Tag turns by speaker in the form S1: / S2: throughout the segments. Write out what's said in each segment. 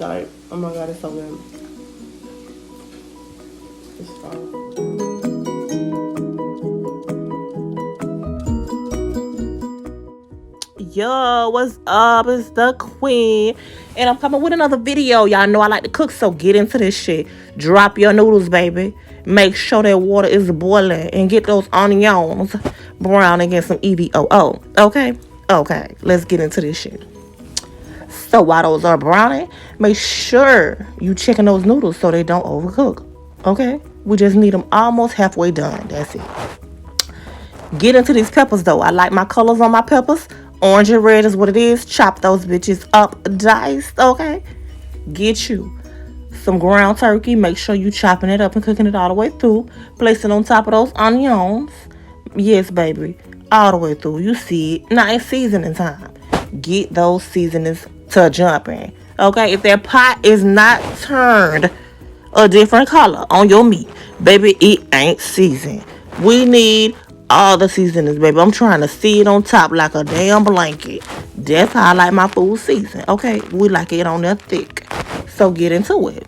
S1: Like, oh my god, it's so good. It's fine. Yo, what's up? It's the queen, and I'm coming with another video. Y'all know I like to cook, so get into this shit. Drop your noodles, baby. Make sure that water is boiling, and get those onions brown and get some Evoo. Okay? Okay, let's get into this shit. So while those are browning, make sure you checking those noodles so they don't overcook. Okay? We just need them almost halfway done. That's it. Get into these peppers though. I like my colors on my peppers. Orange and red is what it is. Chop those bitches up, diced, okay? Get you some ground turkey. Make sure you chopping it up and cooking it all the way through. Place it on top of those onions. Yes, baby. All the way through. You see it. Now it's seasoning time. Get those seasonings to jump in. Okay? If that pot is not turned a different color on your meat, baby, it ain't seasoned. We need all the seasonings, baby. I'm trying to see it on top like a damn blanket. That's how I like my food seasoned. Okay? We like it on there thick. So get into it.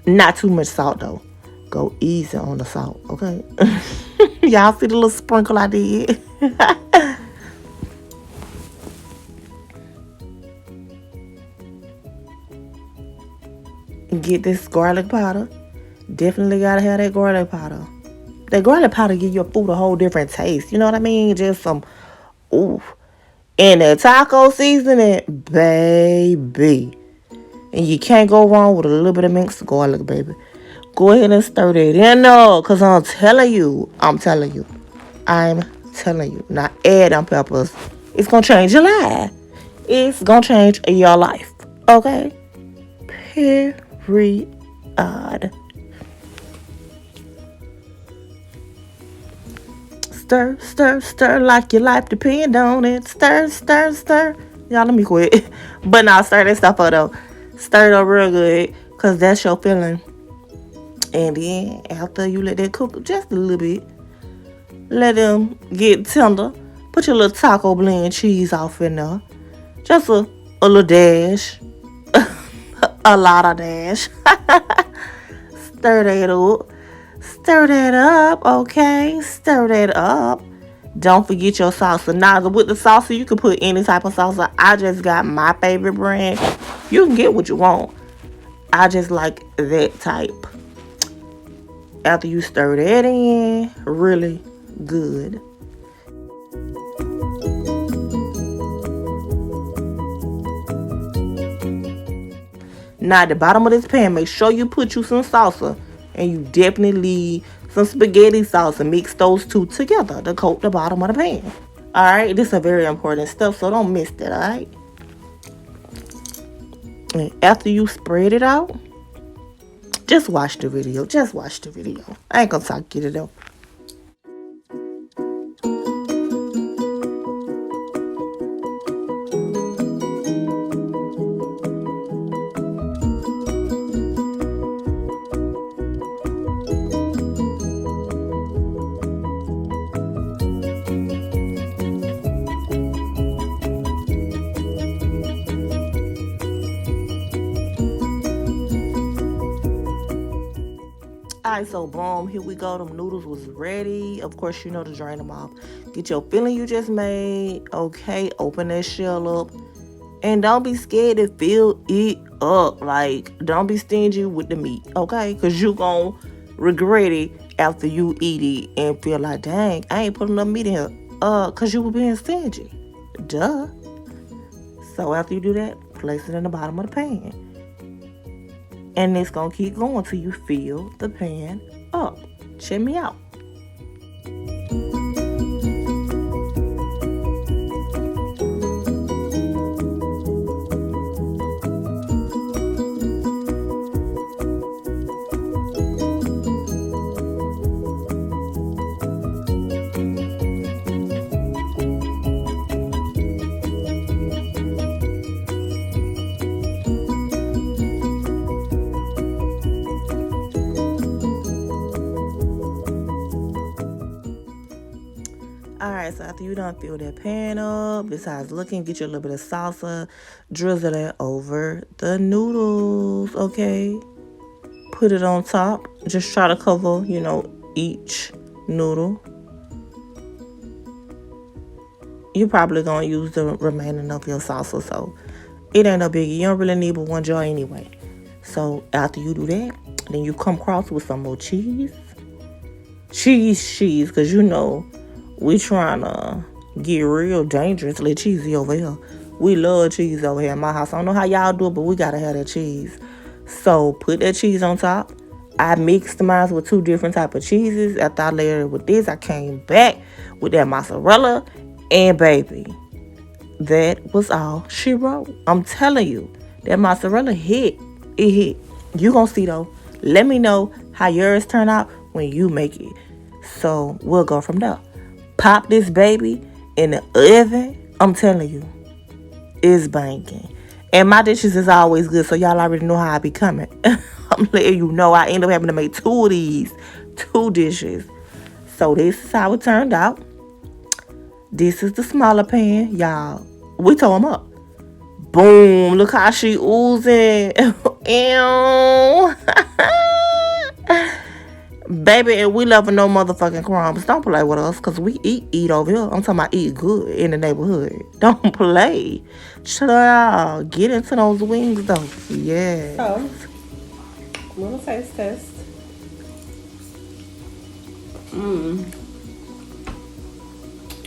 S1: Not too much salt though. Go easy on the salt, okay? Y'all see the little sprinkle I did? Get this garlic powder. Definitely gotta have that garlic powder. That garlic powder give your food a whole different taste. You know what I mean? Just some, ooh. And that taco seasoning, baby. And you can't go wrong with a little bit of minced garlic, baby. Go ahead and stir that in there. Because I'm telling you. Now add them peppers. It's going to change your life. It's going to change your life. Okay? Period. Stir, stir, stir like your life depend on it. Stir, stir, stir. Y'all, let me quit. But now stir that stuff up though. Stir it up real good. Because that's your feeling. And then after you let that cook just a little bit, let them get tender. Put your little taco blend cheese off in there. Just a little dash. A lot of dash. Stir that up. Stir that up, okay? Stir that up. Don't forget your salsa. Now, with the salsa, you can put any type of salsa. I just got my favorite brand. You can get what you want. I just like that type. After you stir that in, really good. Now, at the bottom of this pan, make sure you put you some salsa. And you definitely leave some spaghetti sauce and mix those two together to coat the bottom of the pan. Alright, this is a very important step, so don't miss that, alright? And after you spread it out, just watch the video. Just watch the video. I ain't gonna talk it though. Alright, so boom, here we go. Them noodles was ready. Of course, you know to drain them off. Get your filling you just made. Okay, open that shell up. And don't be scared to fill it up. Like, don't be stingy with the meat, okay? Because you gonna regret it after you eat it and feel like, dang, I ain't putting enough meat in here. Because you were being stingy. Duh. So after you do that, place it in the bottom of the pan. And it's going to keep going till you fill the pan up. Check me out. After you done fill that pan up, this how it's looking. Get you a little bit of salsa, drizzle that over the noodles, okay? Put it on top. Just try to cover, you know, each noodle. You're probably gonna use the remaining of your salsa, so it ain't no biggie. You don't really need but one jar anyway. So after you do that, then you come across with some more cheese. Cheese, because you know, we trying to get real dangerously cheesy over here. We love cheese over here in my house. I don't know how y'all do it, but we gotta have that cheese. So put that cheese on top. I mixed mine with 2 different type of cheeses. After I layered it with this, I came back with that mozzarella. And baby, that was all she wrote. I'm telling you, that mozzarella hit. It hit. You gonna see though. Let me know how yours turn out when you make it. So we'll go from there. Pop this baby in the oven. I'm telling you, it's banging. And my dishes is always good, so y'all already know how I be coming. I'm letting you know I end up having to make 2 of these. 2 dishes. So this is how it turned out. This is the smaller pan, y'all. We tore them up. Boom. Look how she oozing. Ew. Baby, and we loving no motherfucking crumbs. Don't play with us, because we eat over here. I'm talking about eat good in the neighborhood. Don't play. Chill, get into those wings, though. Yeah.
S2: So, little taste test.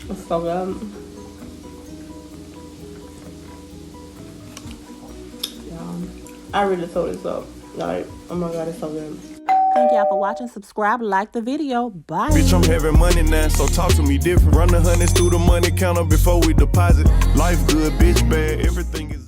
S2: It's so good. I really tore this up. Like, oh my god, it's so good.
S1: Thank y'all for watching. Subscribe, like the video. Bye.
S3: Bitch, I'm having money now, so talk to me different. Run the hundreds through the money counter before we deposit. Life good, bitch bad, everything is